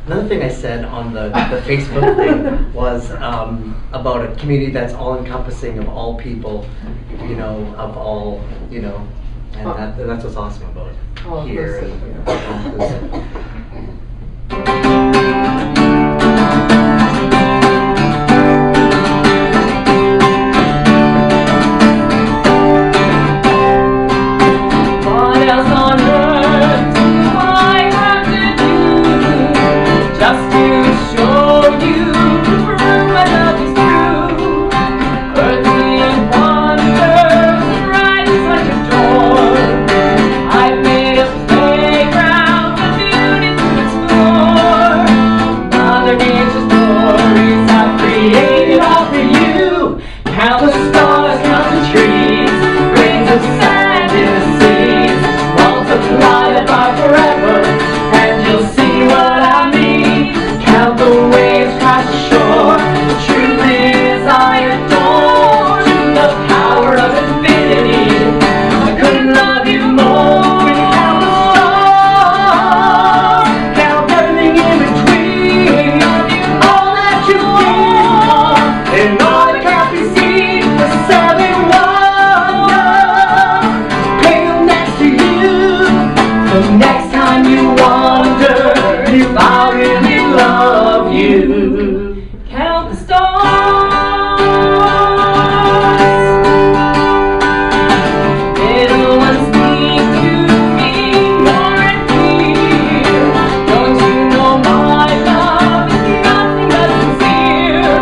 Another thing I said on the Facebook thing was about a community that's all-encompassing of all people, you know, of all, you know, and that's what's awesome about it here. What else on earth do I have to do just to show you my love is true? Earthly wonders right inside your door. I've made a playground for beauty to explore. Mother Nature's stories I've created all for you. Count the stars, count the trees, grains of sand in the sea. Multiply that by forever, and you'll see what I mean. Count the waves crash ashore. The truth is I adore you, the power of infinity. I couldn't love you more. Count the stars, count everything in between. All that you give, and all that can't be seen. The seven wonders, pay them next to you. The next time you wonder if I really love you, count the stars. Little ones need to be more clear. Don't you know my love is nothing but sincere?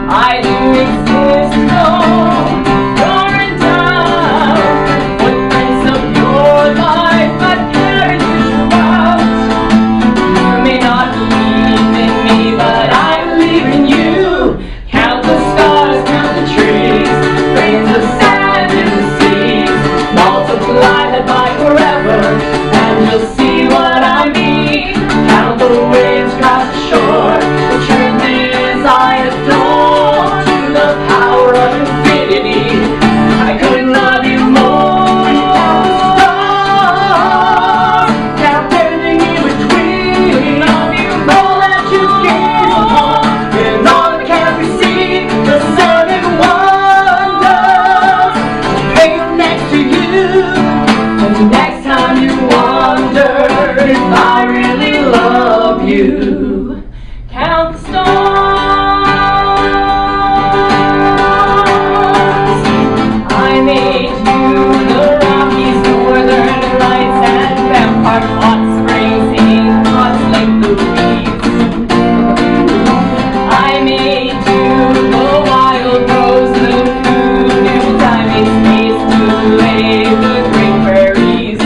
I do exist, though you're in doubt. Footprints of your life I've carried you throughout. You may not believe in me, but I believe in you. Count the stars, count the trees, grains of sand in the sea. Multiply that by forever, and you'll see what I mean. Count the waves crash ashore. The truth is I adore you, the power of infinity. I couldn't love you more. Count the stars, count everything in between. All that you give, and all that can't be seen. The seven wonders, pay them next to you. And the next time you wonder if I really love you, count the stars. I made you the Rockies, Northern Lights, and Vampire Hot Springs in Hot Lake Louise. I made you the wild rose, the new diamond space, to lay the green prairies.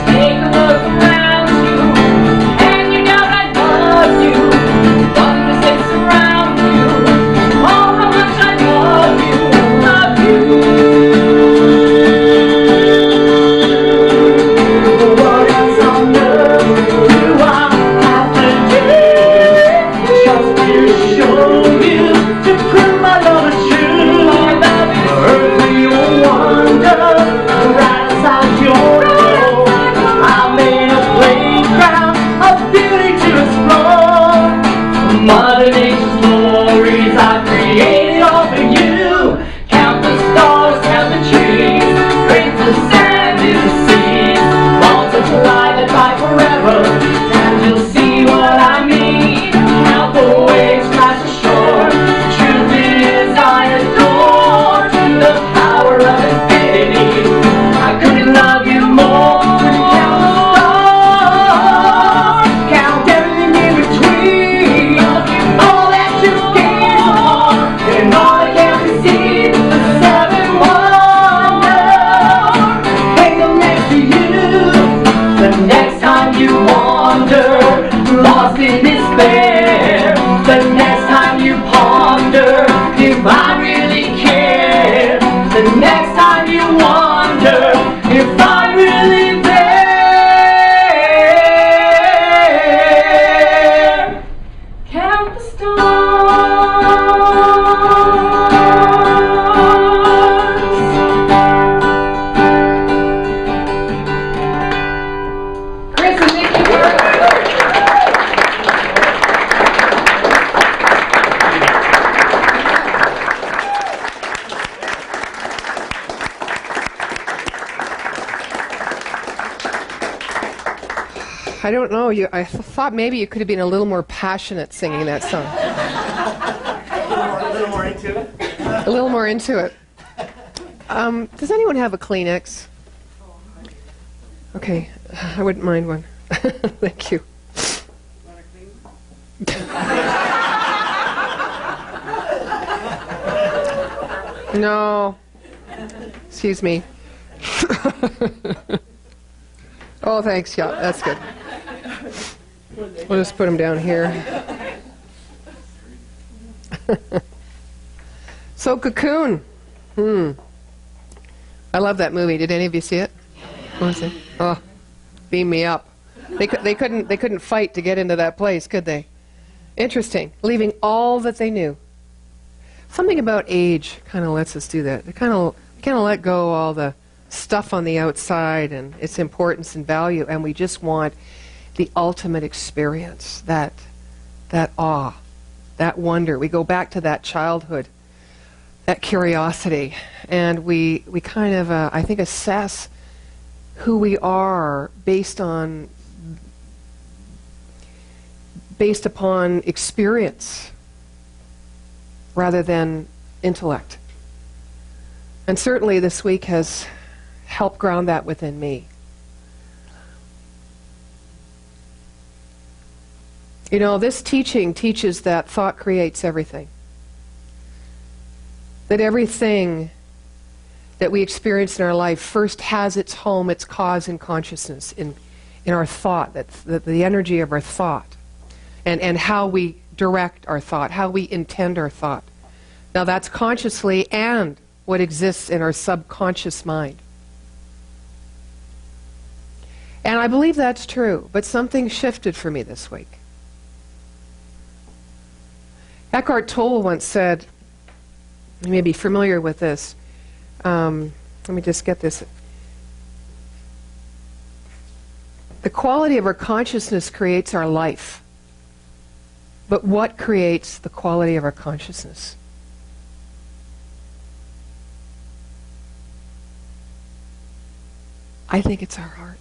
Take a look around you, and you know I love you. Wonders that surround you, oh how much I love you, love you. What else on earth do I have to do just to show you, to prove my love is true? My love is earthly wonder right inside your door. I made a playground of beauty to explore. Mother Nature's stories I created all for you. Count the stars, count the trees, grains of sand in the sea. Multiply that by forever, and you'll see what I mean. Count the waves crash ashore. Truth is I adore you, the power of infinity. I couldn't love you more. Count the stars, count everything in between. All that you give, and all that can't be seen. The seven wonders, hang them next to you. The next time you wander, lost in despair. The next time you ponder if I really care. The next time you wonder if I'm really there. Count the stars. I don't know. I thought maybe you could have been a little more passionate singing that song. A little more into it. A little more into it. Does anyone have a Kleenex? Okay, I wouldn't mind one. Thank you. No. Excuse me. Oh, thanks. Yeah, that's good. We'll just put them down here. So, Cocoon. I love that movie. Did any of you see it? Oh, beam me up. They couldn't fight to get into that place, could they? Interesting. Leaving all that they knew. Something about age kind of lets us do that. We kind of let go all the stuff on the outside and its importance and value, and we just want the ultimate experience, that awe, that wonder. We go back to that childhood, that curiosity, and we kind of, I think, assess who we are based upon experience rather than intellect. And certainly this week has helped ground that within me. You know, this teaching teaches that thought creates everything. That everything that we experience in our life first has its home, its cause in consciousness, in our thought, that's the energy of our thought, and how we direct our thought, how we intend our thought. Now that's consciously and what exists in our subconscious mind. And I believe that's true, but something shifted for me this week. Eckhart Tolle once said, you may be familiar with this, let me just get this. The quality of our consciousness creates our life. But what creates the quality of our consciousness? I think it's our heart.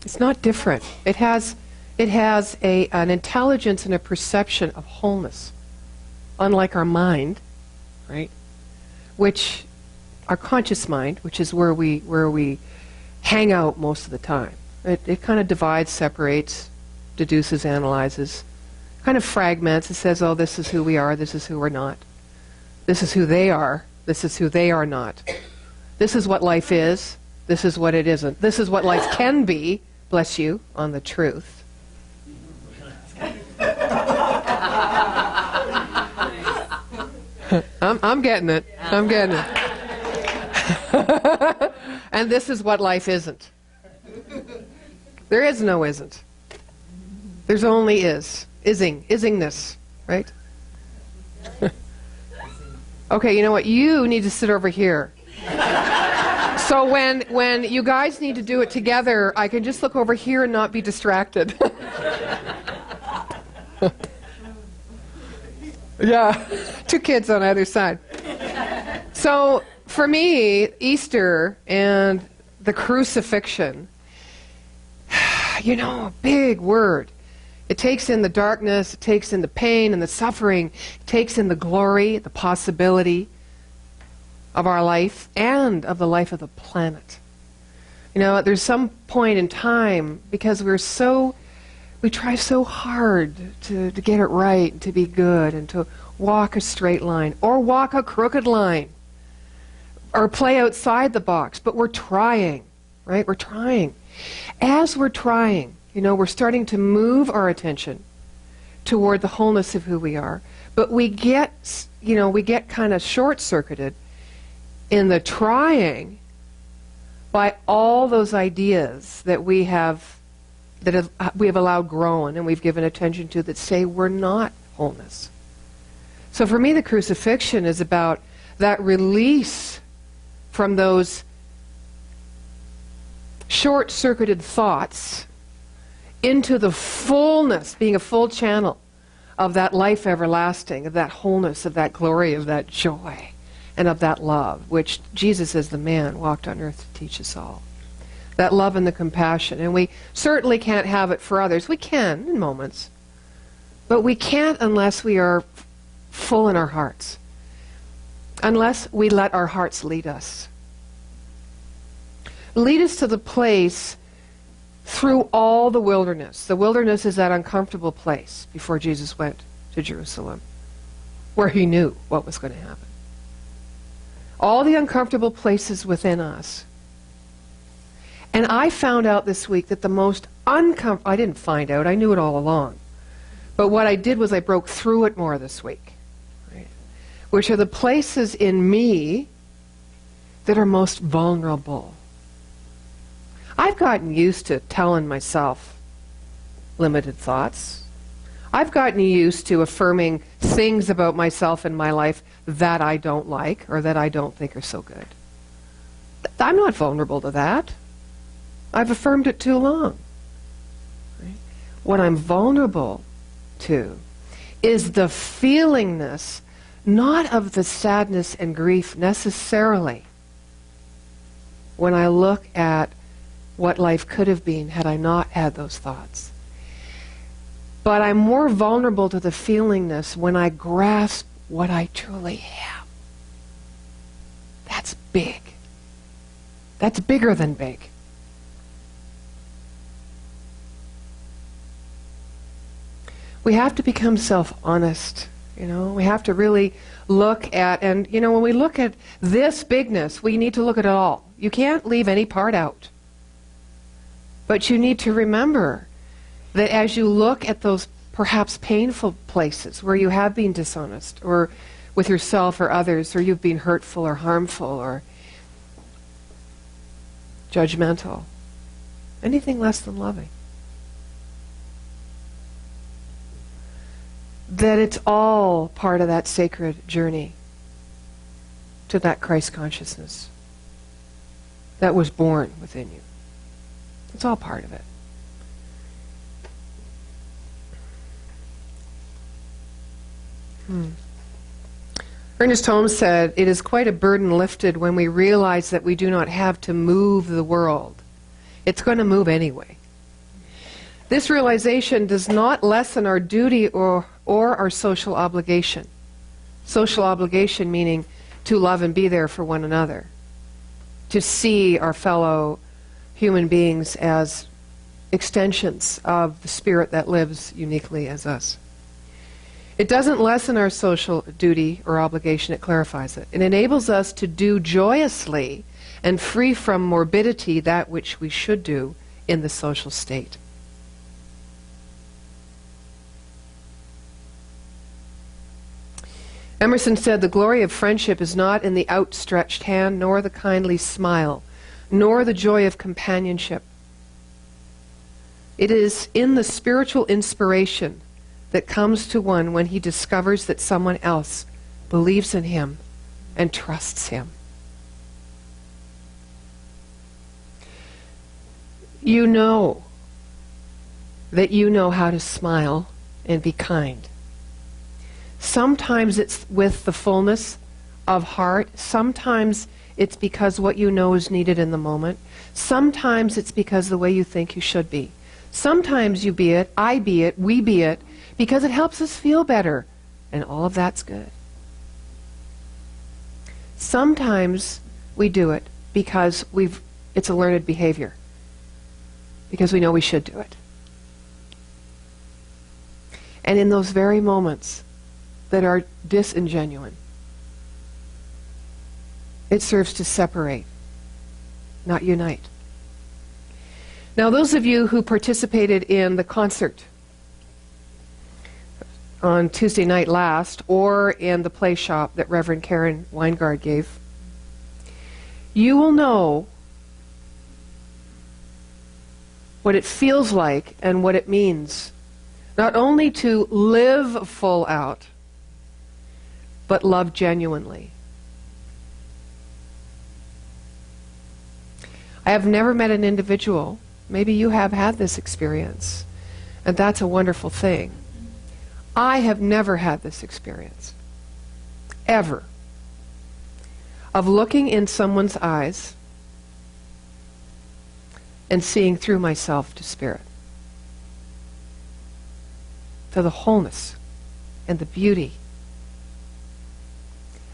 It's not different. It has an intelligence and a perception of wholeness, unlike our mind, right? Which, our conscious mind, which is where we hang out most of the time. It kind of divides, separates, deduces, analyzes, kind of fragments. It says, oh, this is who we are, this is who we're not. This is who they are, this is who they are not. This is what life is, this is what it isn't. This is what life can be, bless you, on the truth. I'm getting it. I'm getting it. And this is what life isn't. There is no isn't. There's only is. Isingness, right? Okay, you know what? You need to sit over here. So when you guys need to do it together, I can just look over here and not be distracted. Yeah, 2 kids on either side. So for me, Easter and the crucifixion, you know, a big word. It takes in the darkness, it takes in the pain and the suffering, it takes in the glory, the possibility of our life and of the life of the planet. You know, there's some point in time, because we try so hard to get it right, to be good, and to walk a straight line, or walk a crooked line, or play outside the box, but we're trying, right? We're trying. As we're trying, you know, we're starting to move our attention toward the wholeness of who we are, but we get kind of short-circuited in the trying by all those ideas that we have allowed grown and we've given attention to that say we're not wholeness. So for me, the crucifixion is about that release from those short-circuited thoughts into the fullness, being a full channel of that life everlasting, of that wholeness, of that glory, of that joy. and of that love, which Jesus as the man walked on earth to teach us all. That love and the compassion. And we certainly can't have it for others. We can in moments. But we can't unless we are full in our hearts. Unless we let our hearts lead us. Lead us to the place through all the wilderness. The wilderness is that uncomfortable place before Jesus went to Jerusalem, where he knew what was going to happen. All the uncomfortable places within us. And I found out this week that the most uncomfortable, I didn't find out, I knew it all along. But what I did was I broke through it more this week. Right? Which are the places in me that are most vulnerable. I've gotten used to telling myself limited thoughts. I've gotten used to affirming things about myself in my life that I don't like or that I don't think are so good. I'm not vulnerable to that. I've affirmed it too long. Right? What I'm vulnerable to is the feelingness, not of the sadness and grief necessarily, when I look at what life could have been had I not had those thoughts. But I'm more vulnerable to the feelingness when I grasp what I truly am. That's big. That's bigger than big. We have to become self-honest, you know. We have to really look at, and you know, when we look at this bigness, we need to look at it all. You can't leave any part out. But you need to remember that as you look at those perhaps painful places where you have been dishonest, or with yourself or others, or you've been hurtful or harmful or judgmental, anything less than loving, that it's all part of that sacred journey to that Christ consciousness that was born within you. It's all part of it. Ernest Holmes said, "It is quite a burden lifted when we realize that we do not have to move the world. It's going to move anyway. This realization does not lessen our duty or our social obligation." Social obligation meaning to love and be there for one another. To see our fellow human beings as extensions of the spirit that lives uniquely as us. It doesn't lessen our social duty or obligation, it clarifies it. It enables us to do joyously and free from morbidity that which we should do in the social state. Emerson said, "The glory of friendship is not in the outstretched hand, nor the kindly smile, nor the joy of companionship. It is in the spiritual inspiration that comes to one when he discovers that someone else believes in him and trusts him." You know that you know how to smile and be kind. Sometimes it's with the fullness of heart. Sometimes it's because what you know is needed in the moment. Sometimes it's because the way you think you should be. Sometimes you be it, I be it, we be it, because it helps us feel better. And all of that's good. Sometimes we do it because it's a learned behavior. Because we know we should do it. And in those very moments that are disingenuine, it serves to separate, not unite. Now, those of you who participated in the concert on Tuesday night last, or in the play shop that Reverend Karen Weingard gave, you will know what it feels like and what it means, not only to live full out, but love genuinely. I have never met an individual, maybe you have had this experience, and that's a wonderful thing. I have never had this experience, ever. of looking in someone's eyes and seeing through myself to spirit, to the wholeness and the beauty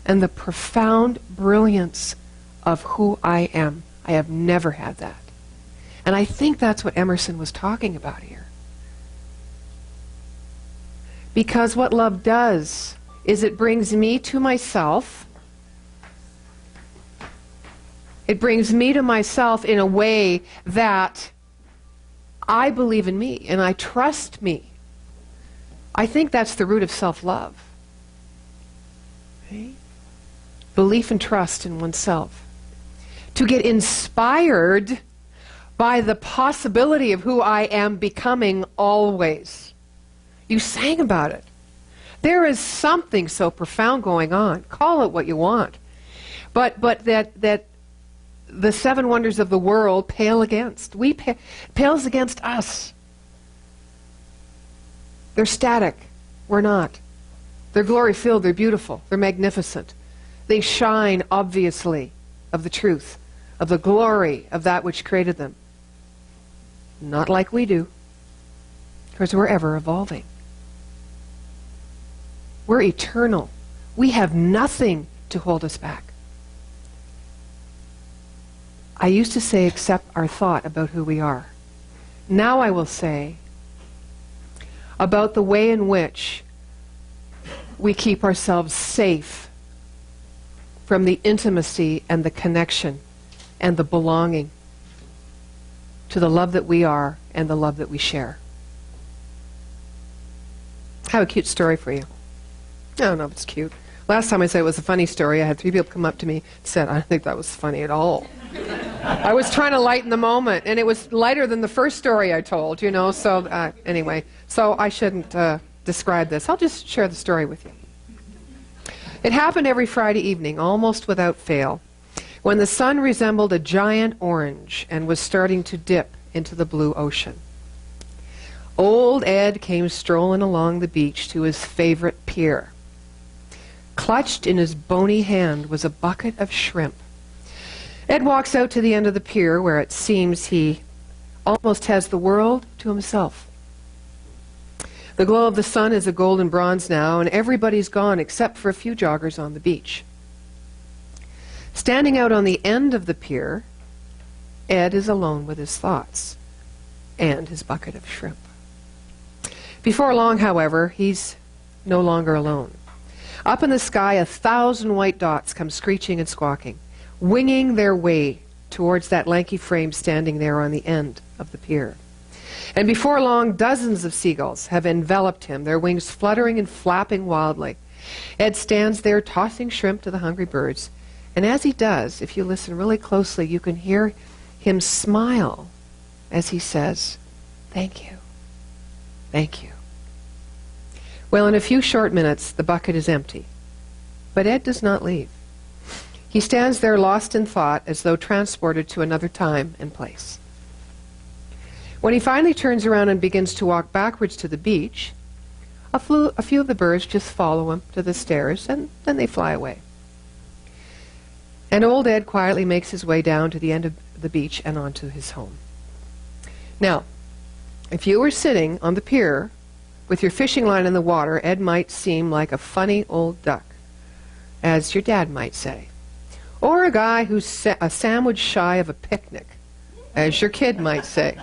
and the profound brilliance of who I am. I have never had that. And I think that's what Emerson was talking about here. Because what love does is it brings me to myself. It brings me to myself in a way that I believe in me and I trust me. I think that's the root of self-love. Okay? Belief and trust in oneself. To get inspired by the possibility of who I am becoming always. You sang about it. There is something so profound going on. Call it what you want. But that the seven wonders of the world pale against. Pales against us. They're static. We're not. They're glory-filled. They're beautiful. They're magnificent. They shine, obviously, of the truth, of the glory of that which created them. Not like we do, because we're ever evolving. We're eternal. We have nothing to hold us back. I used to say, except our thought about who we are. Now I will say about the way in which we keep ourselves safe from the intimacy and the connection and the belonging to the love that we are and the love that we share. I have a cute story for you. I don't know if it's cute. Last time I said it was a funny story, I had 3 people come up to me and said, I don't think that was funny at all. I was trying to lighten the moment, and it was lighter than the first story I told, you know, so anyway. So I shouldn't describe this. I'll just share the story with you. It happened every Friday evening, almost without fail, when the sun resembled a giant orange and was starting to dip into the blue ocean. Old Ed came strolling along the beach to his favorite pier. Clutched in his bony hand was a bucket of shrimp. Ed walks out to the end of the pier where it seems he almost has the world to himself. The glow of the sun is a golden bronze now, and everybody's gone except for a few joggers on the beach. Standing out on the end of the pier, Ed is alone with his thoughts and his bucket of shrimp. Before long, however, he's no longer alone. Up in the sky, 1,000 white dots come screeching and squawking, winging their way towards that lanky frame standing there on the end of the pier. And before long, dozens of seagulls have enveloped him, their wings fluttering and flapping wildly. Ed stands there tossing shrimp to the hungry birds, and as he does, if you listen really closely, you can hear him smile as he says, "Thank you. Thank you." Well, in a few short minutes, the bucket is empty. But Ed does not leave. He stands there lost in thought, as though transported to another time and place. When he finally turns around and begins to walk backwards to the beach, a few of the birds just follow him to the stairs, and then they fly away. And old Ed quietly makes his way down to the end of the beach and onto his home. Now, if you were sitting on the pier with your fishing line in the water, Ed might seem like a funny old duck, as your dad might say. Or a guy who's a sandwich shy of a picnic, as your kid might say.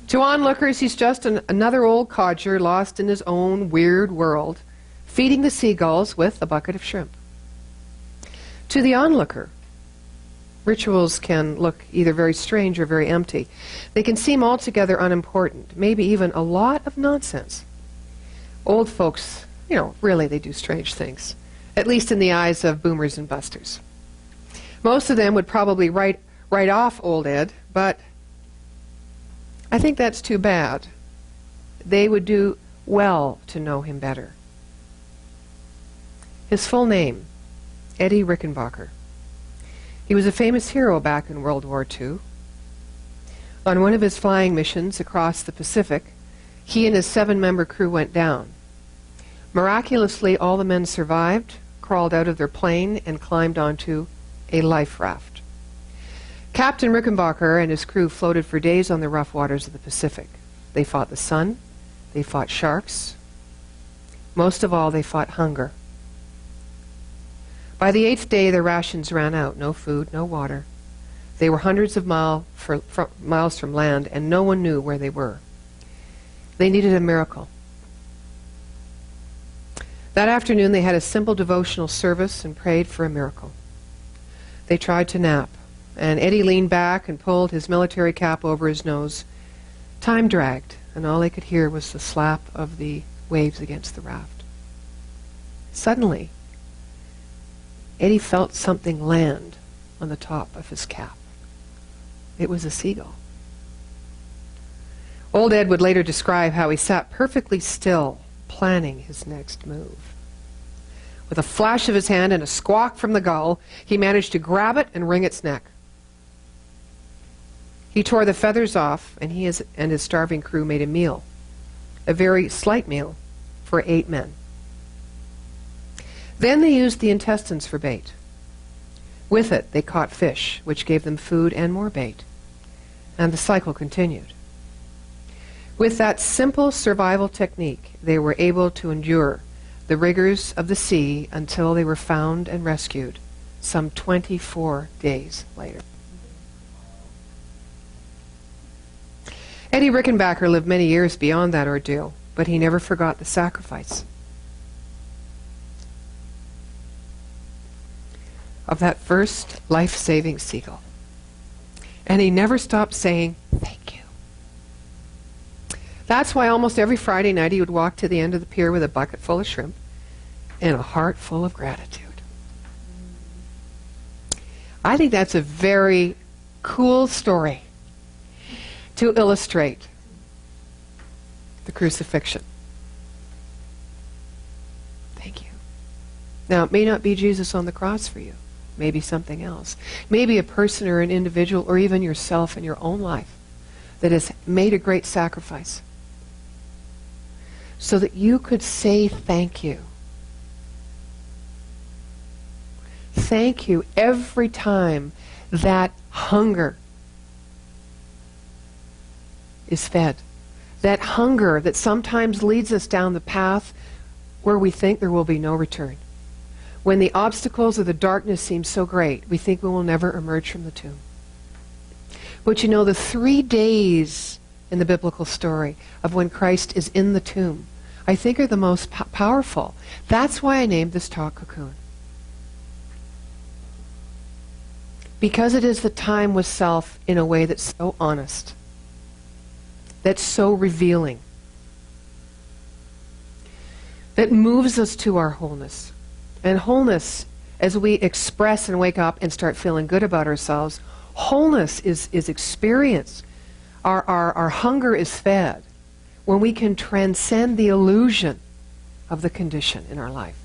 To onlookers, he's just another old codger lost in his own weird world, feeding the seagulls with a bucket of shrimp. To the onlooker, rituals can look either very strange or very empty. They can seem altogether unimportant, maybe even a lot of nonsense. Old folks, you know, really they do strange things, at least in the eyes of boomers and busters. Most of them would probably write off old Ed, but I think that's too bad. They would do well to know him better. His full name, Eddie Rickenbacker. He was a famous hero back in World War II. On one of his flying missions across the Pacific, he and his 7-member crew went down. Miraculously, all the men survived, crawled out of their plane and climbed onto a life raft. Captain Rickenbacker and his crew floated for days on the rough waters of the Pacific. They fought the sun, they fought sharks. Most of all, they fought hunger. By the 8th day, their rations ran out. No food, no water. They were hundreds of miles from land, and no one knew where they were. They needed a miracle. That afternoon, they had a simple devotional service and prayed for a miracle. They tried to nap, and Eddie leaned back and pulled his military cap over his nose. Time dragged, and all they could hear was the slap of the waves against the raft. Suddenly, Eddie felt something land on the top of his cap. It was a seagull. Old Ed would later describe how he sat perfectly still, planning his next move. With a flash of his hand and a squawk from the gull, he managed to grab it and wring its neck. He tore the feathers off, and he and his starving crew made a meal, a very slight meal, for 8 men. Then they used the intestines for bait. With it, they caught fish, which gave them food and more bait. And the cycle continued. With that simple survival technique, they were able to endure the rigors of the sea until they were found and rescued some 24 days later. Eddie Rickenbacker lived many years beyond that ordeal, but he never forgot the sacrifice of that first life-saving seagull. And he never stopped saying, "Thank you." That's why almost every Friday night he would walk to the end of the pier with a bucket full of shrimp and a heart full of gratitude. I think that's a very cool story to illustrate the crucifixion. Thank you. Now, it may not be Jesus on the cross for you. Maybe something else. Maybe a person or an individual or even yourself in your own life that has made a great sacrifice so that you could say thank you. Thank you every time that hunger is fed. That hunger that sometimes leads us down the path where we think there will be no return. When the obstacles of the darkness seem so great, we think we will never emerge from the tomb. But you know, the 3 days in the biblical story of when Christ is in the tomb, I think are the most powerful. That's why I named this talk Cocoon. Because it is the time with self in a way that's so honest, that's so revealing, that moves us to our wholeness. And wholeness, as we express and wake up and start feeling good about ourselves, wholeness is experience. Our hunger is fed when we can transcend the illusion of the condition in our life.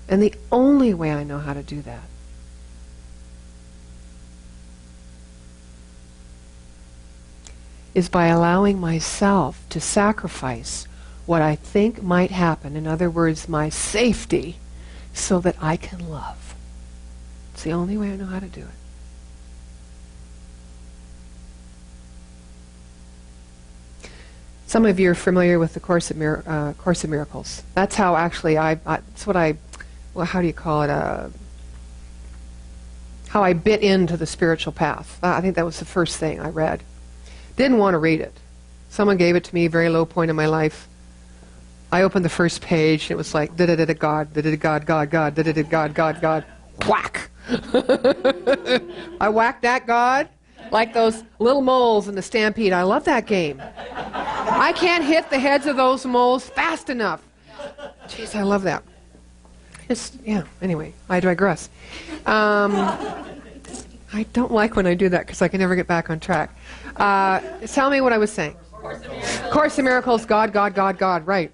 And the only way I know how to do that is by allowing myself to sacrifice what I think might happen, in other words, my safety, so that I can love. It's the only way I know how to do it. Some of you are familiar with the Course of Miracles. That's how actually that's what how do you call it? How I bit into the spiritual path. I think that was the first thing I read. Didn't want to read it. Someone gave it to me, very low point in my life. I opened the first page, and it was like, da-da-da-da God, da-da-da God, God, God, da-da-da God, God, God, whack! I whacked that God like those little moles in the Stampede. I love that game. I can't hit the heads of those moles fast enough. Jeez, I love that. Anyway, I digress. I don't like when I do that because I can never get back on track. Tell me what I was saying. Course of Miracles, God, God, God, God, right.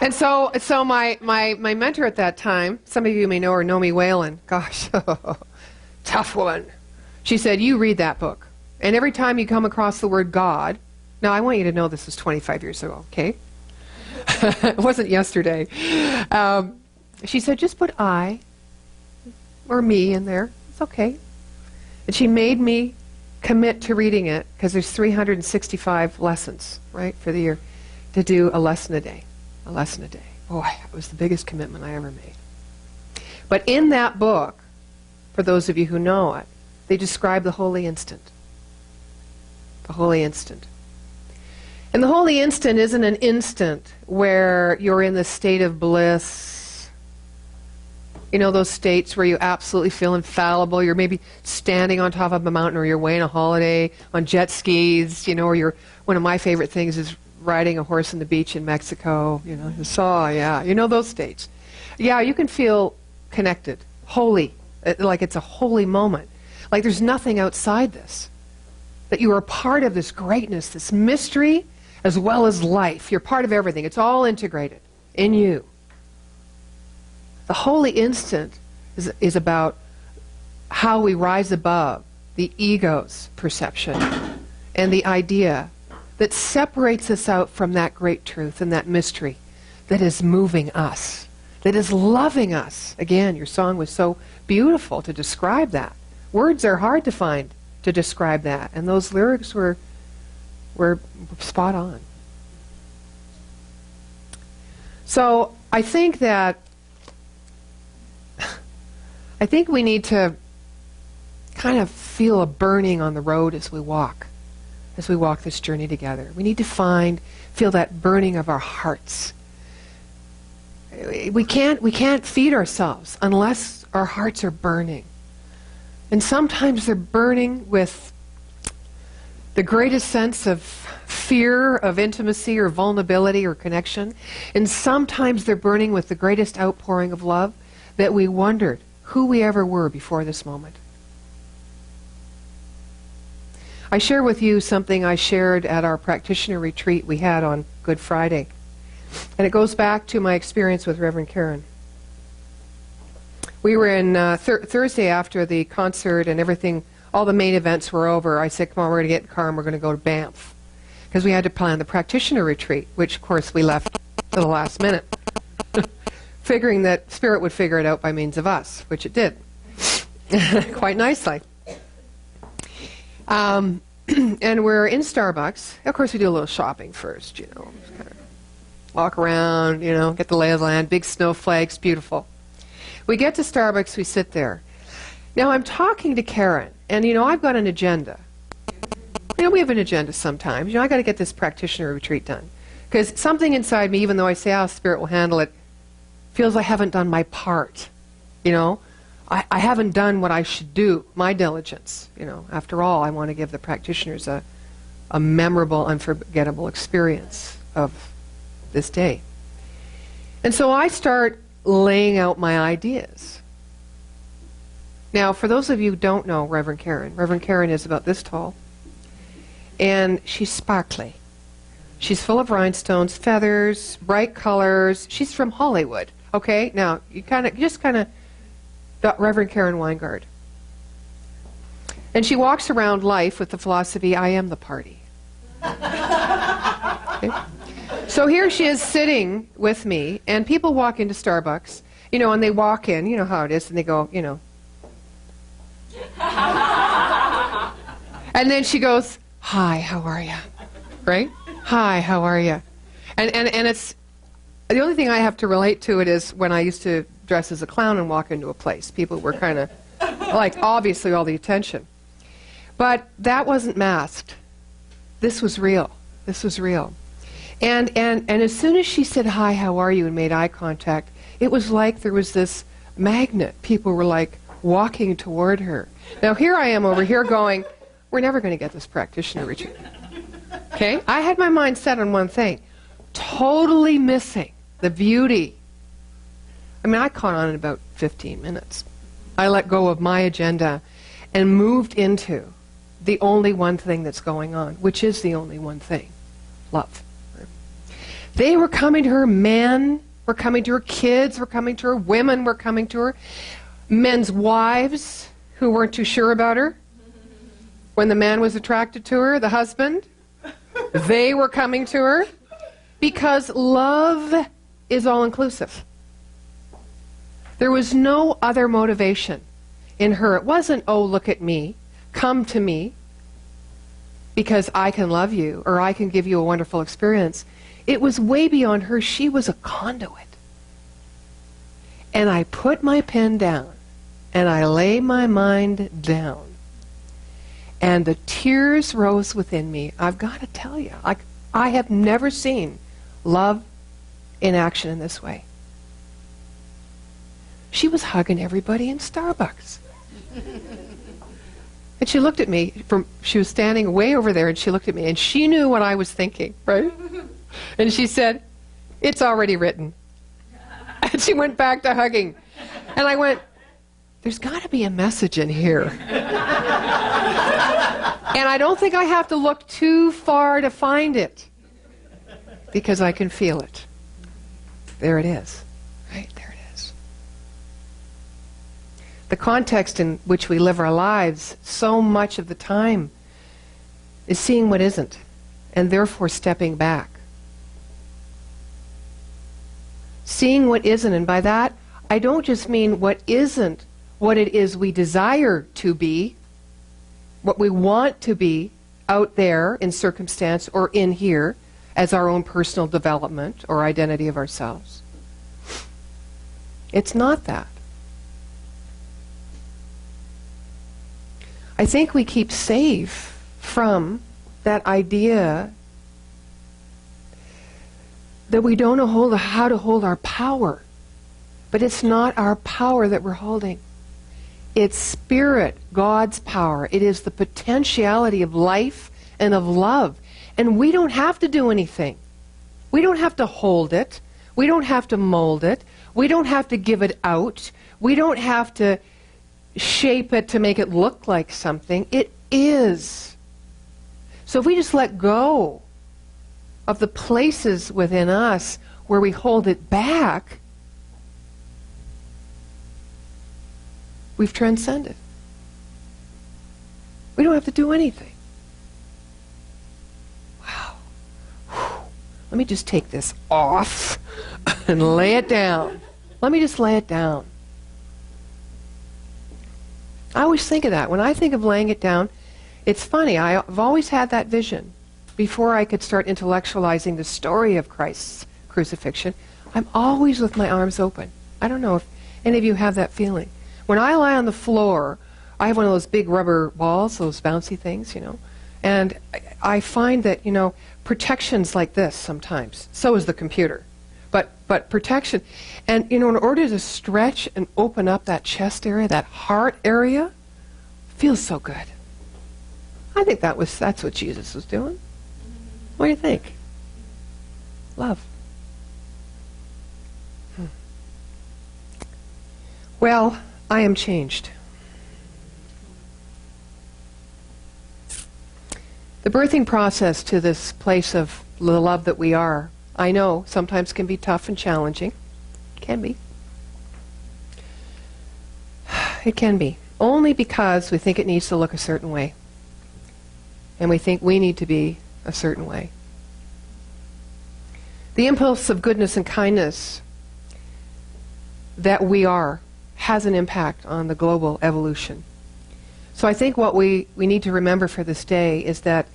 And so my mentor at that time, some of you may know her, Nomi Whalen, gosh, tough woman. She said, you read that book. And every time you come across the word God, now I want you to know this was 25 years ago, okay? It wasn't yesterday. She said, just put I or me in there. It's okay. And she made me commit to reading it, because there's 365 lessons, right, for the year, to do a lesson a day. A lesson a day. Boy, it was the biggest commitment I ever made. But in that book, for those of you who know it, they describe the holy instant. The holy instant. And the holy instant isn't an instant where you're in the state of bliss. You know, those states where you absolutely feel infallible. You're maybe standing on top of a mountain, or you're away on a holiday on jet skis, you know, or you're, one of my favorite things is riding a horse on the beach in Mexico, you know, yeah, you know those states. Yeah, you can feel connected, holy, like it's a holy moment. Like there's nothing outside this. That you are part of this greatness, this mystery, as well as life. You're part of everything. It's all integrated in you. The holy instant is about how we rise above the ego's perception and the idea that separates us out from that great truth and that mystery that is moving us, that is loving us. Again, your song was so beautiful to describe that. Words are hard to find to describe that, and those lyrics were spot on. So I think we need to kind of feel a burning on the road as we walk this journey together. We need to feel that burning of our hearts. We can't feed ourselves unless our hearts are burning. And sometimes they're burning with the greatest sense of fear of intimacy or vulnerability or connection. And sometimes they're burning with the greatest outpouring of love that we wondered who we ever were before this moment. I share with you something I shared at our practitioner retreat we had on Good Friday. And it goes back to my experience with Reverend Karen. We were in Thursday after the concert and everything, all the main events were over. I said, come on, we're going to get in the car and we're going to go to Banff. Because we had to plan the practitioner retreat, which, of course, we left to the last minute. Figuring that Spirit would figure it out by means of us, which it did. Quite nicely. And we're in Starbucks. Of course, we do a little shopping first, you know. Just kind of walk around, you know, get the lay of the land, big snowflakes, beautiful. We get to Starbucks, we sit there. Now, I'm talking to Karen, and, you know, I've got an agenda. You know, we have an agenda sometimes. You know, I got to get this practitioner retreat done. Because something inside me, even though I say, oh, Spirit will handle it, feels I haven't done my part, you know. I haven't done what I should do, my diligence, you know. After all, I want to give the practitioners a memorable, unforgettable experience of this day. And so I start laying out my ideas. Now, for those of you who don't know Reverend Karen is about this tall, and she's sparkly. She's full of rhinestones, feathers, bright colors. She's from Hollywood, okay? Now, you just kind of Reverend Karen Weingard. And she walks around life with the philosophy, I am the party. Okay? So here she is sitting with me, and people walk into Starbucks, you know, and they walk in, you know how it is, and they go, you know. And then she goes, hi, how are you? Right? Hi, how are you? And it's, the only thing I have to relate to it is when I used to dress as a clown and walk into a place. People were kind of, like, obviously all the attention. But that wasn't masked. This was real. This was real. And as soon as she said, hi, how are you, and made eye contact, it was like there was this magnet. People were, like, walking toward her. Now, here I am over here going, we're never going to get this practitioner retreat. Okay? I had my mind set on one thing. Totally missing the beauty. I mean, I caught on in about 15 minutes. I let go of my agenda and moved into the only one thing that's going on, which is the only one thing, love. They were coming to her, men were coming to her, kids were coming to her, women were coming to her, men's wives who weren't too sure about her. When the man was attracted to her, the husband, they were coming to her. Because love is all-inclusive. There was no other motivation in her. It wasn't, oh, look at me, come to me, because I can love you, or I can give you a wonderful experience. It was way beyond her. She was a conduit. And I put my pen down, and I lay my mind down, and the tears rose within me. I've got to tell you, I have never seen love in action in this way. She was hugging everybody in Starbucks. And she looked at me, she was standing way over there, and she looked at me, and she knew what I was thinking, right? And she said, "It's already written." And she went back to hugging. And I went, there's got to be a message in here. And I don't think I have to look too far to find it, because I can feel it. There it is. Right? There it is. The context in which we live our lives so much of the time is seeing what isn't, and therefore stepping back. Seeing what isn't, and by that, I don't just mean what isn't what it is we desire to be, what we want to be out there in circumstance or in here as our own personal development or identity of ourselves. It's not that. I think we keep safe from that idea that we don't know how to hold our power. But it's not our power that we're holding. It's Spirit, God's power. It is the potentiality of life and of love. And we don't have to do anything. We don't have to hold it. We don't have to mold it. We don't have to give it out. We don't have to shape it to make it look like something. It is. So if we just let go of the places within us where we hold it back, we've transcended. We don't have to do anything. Wow. Whew. Let me just take this off and lay it down. Let me just lay it down. I always think of that. When I think of laying it down, it's funny. I've always had that vision. Before I could start intellectualizing the story of Christ's crucifixion, I'm always with my arms open. I don't know if any of you have that feeling. When I lie on the floor, I have one of those big rubber balls, those bouncy things, and I find that, protection's like this sometimes. So is the computer. But protection, and, in order to stretch and open up that chest area, that heart area, feels so good. I think that's what Jesus was doing. What do you think? Love. Well, I am changed. The birthing process to this place of the love that we are, I know, sometimes can be tough and challenging. Can be. It can be. Only because we think it needs to look a certain way. And we think we need to be a certain way. The impulse of goodness and kindness that we are has an impact on the global evolution. So I think what we need to remember for this day is that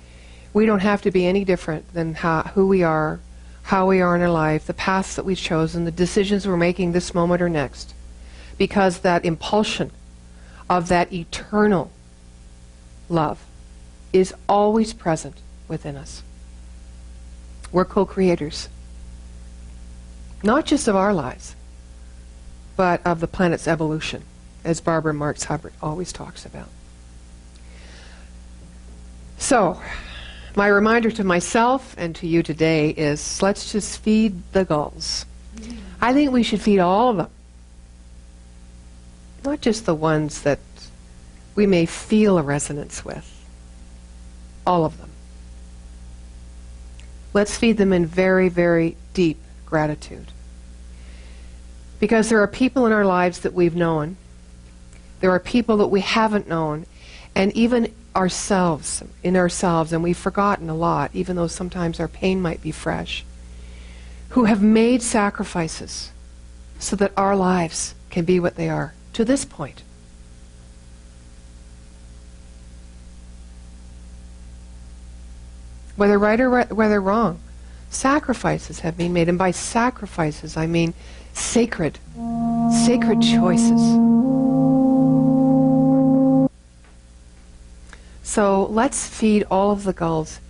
we don't have to be any different than who we are, how we are in our life, the paths that we've chosen, the decisions we're making this moment or next. Because that impulsion of that eternal love is always present within us. We're co-creators. Not just of our lives, but of the planet's evolution, as Barbara Marx Hubbard always talks about. So, my reminder to myself and to you today is, let's just feed the gulls. I think we should feed all of them. Not just the ones that we may feel a resonance with. All of them. Let's feed them in very, very deep gratitude. Because there are people in our lives that we've known. There are people that we haven't known. And even ourselves, and we've forgotten a lot, even though sometimes our pain might be fresh. who have made sacrifices so that our lives can be what they are to this point. Whether right or whether wrong, sacrifices have been made. And by sacrifices, I mean sacred choices. So let's feed all of the gulls,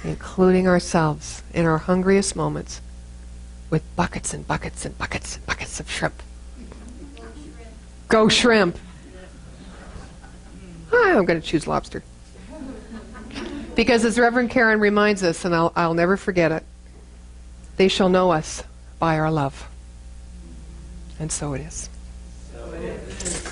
including ourselves, in our hungriest moments, with buckets and buckets and buckets and buckets of shrimp. Go shrimp! I'm going to choose lobster. Because as Reverend Karen reminds us, and I'll never forget it, they shall know us by our love. And so it is. So it is.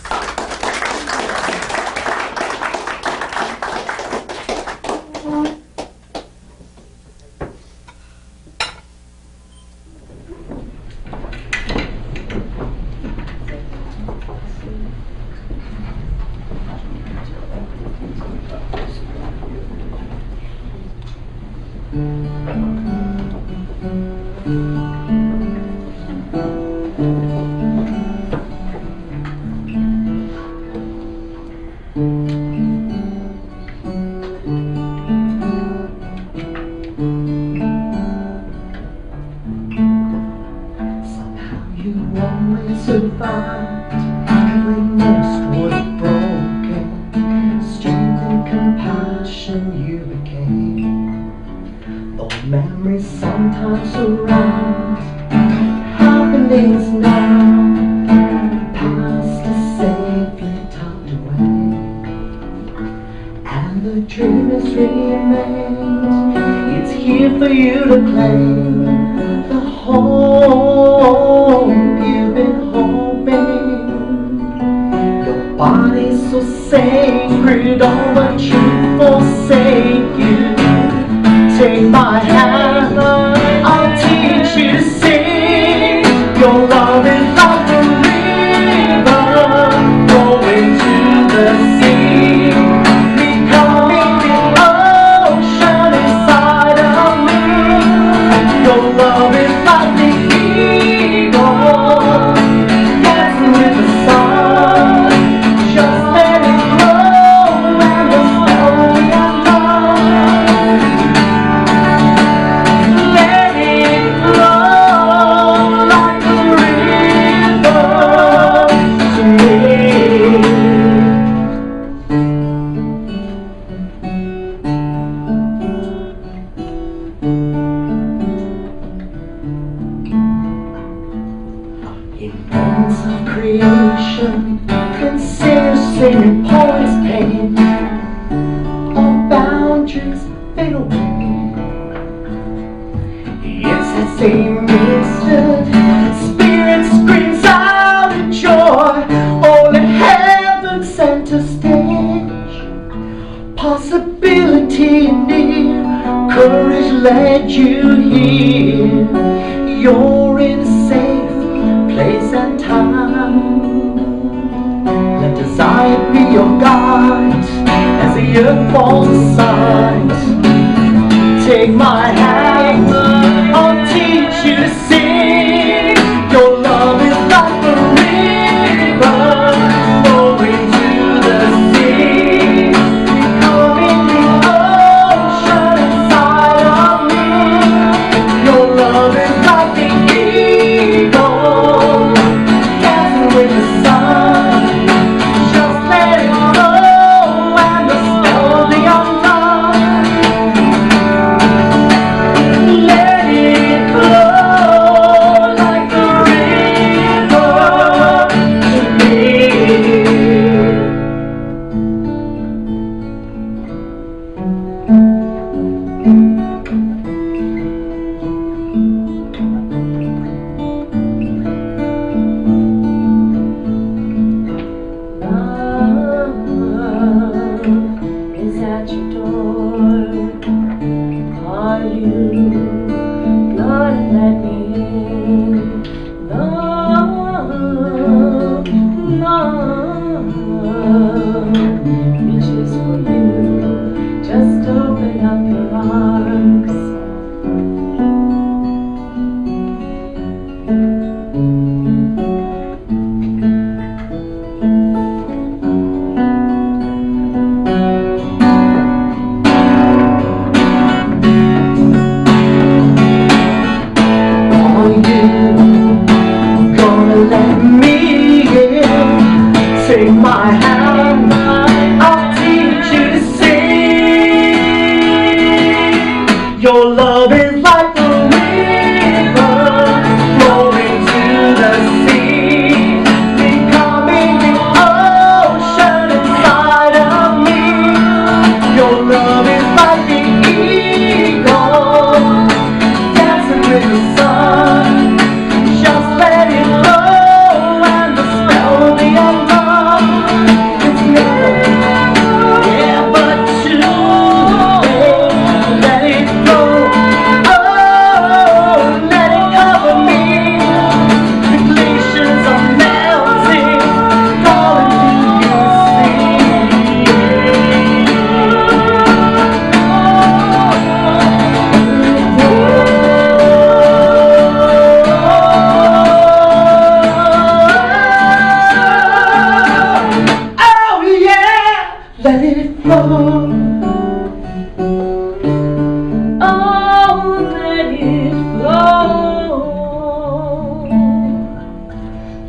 Just let it go and the story untold.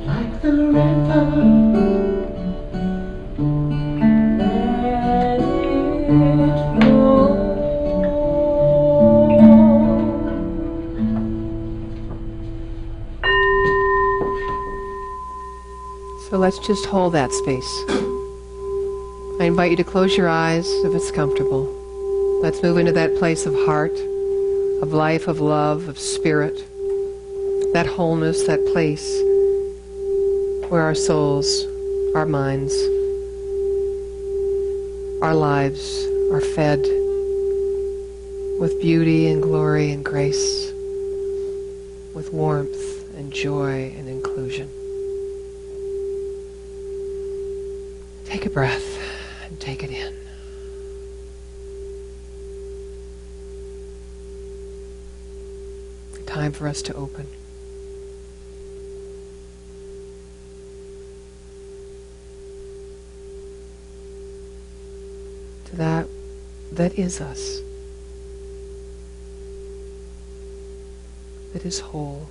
like the river. Let it flow. So let's just hold that space. I invite you to close your eyes if it's comfortable. Let's move into that place of heart, of life, of love, of spirit. That wholeness, that place where our souls, our minds, our lives are fed with beauty and glory and grace, with warmth and joy and inclusion. Take a breath and take it in. Time for us to open. To that is us. That is whole.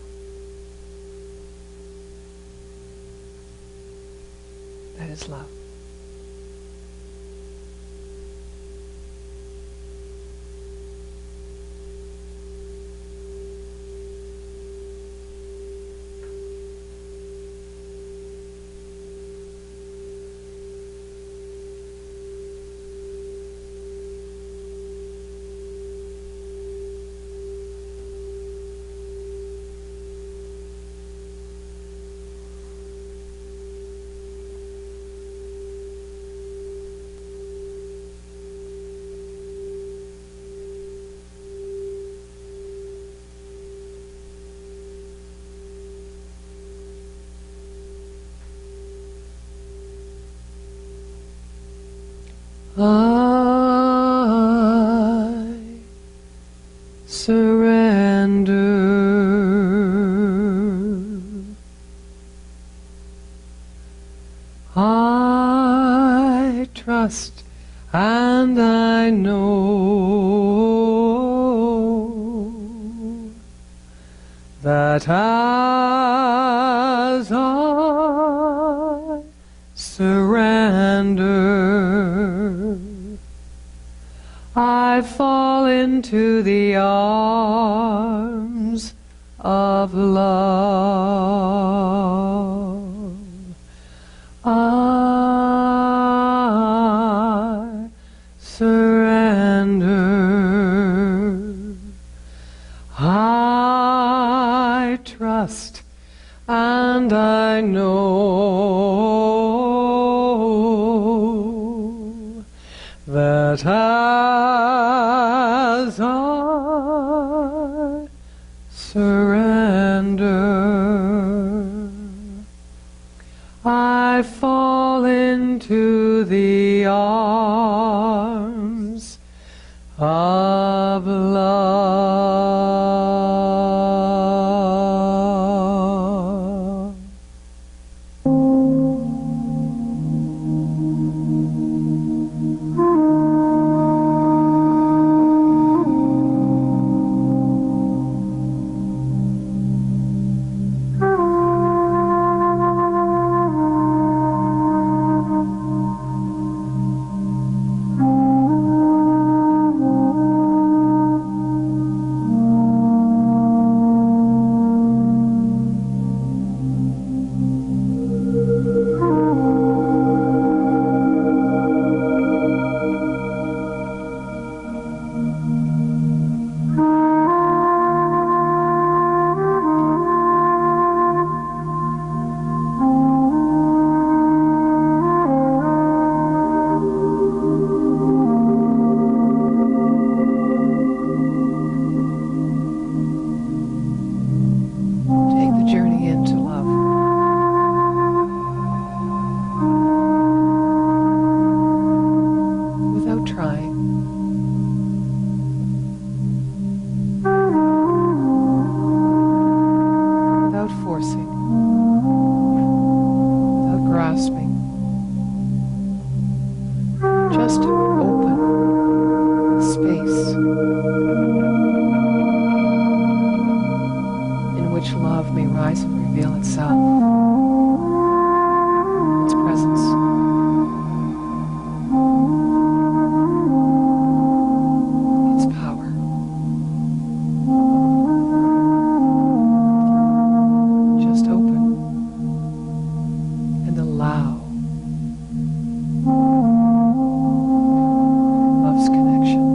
That is love. I surrender. I trust and I know that as I surrender, I fall into the arms of love. I surrender. I trust and I know that as I surrender, I fall into the arms of love. Love may rise and reveal itself. allow love's connection.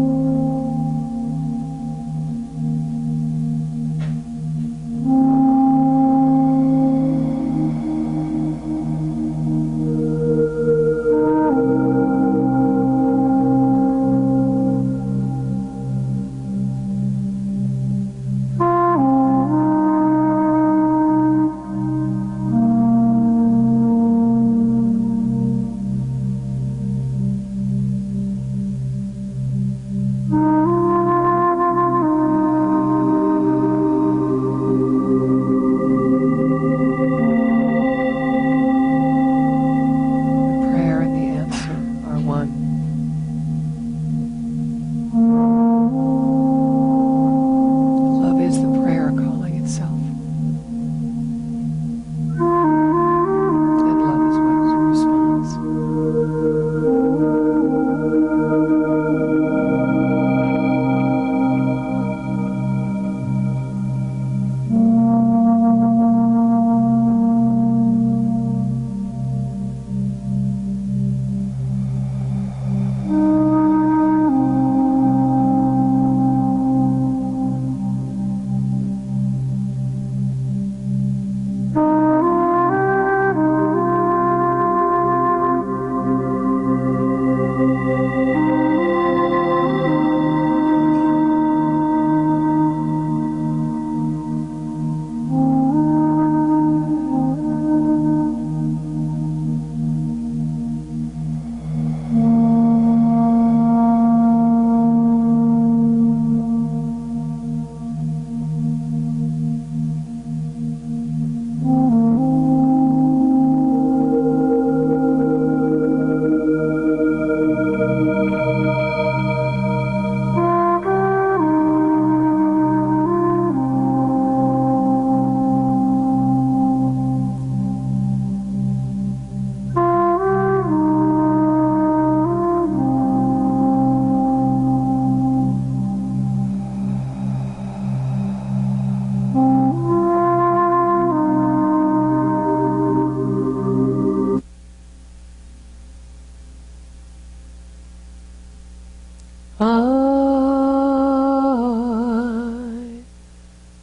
I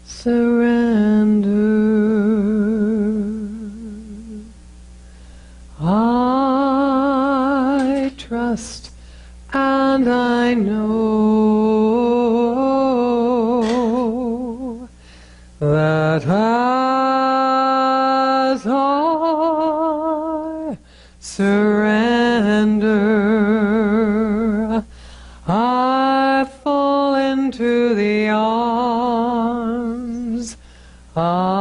surrender. I trust and I know that as I surrender, I fall into the arms of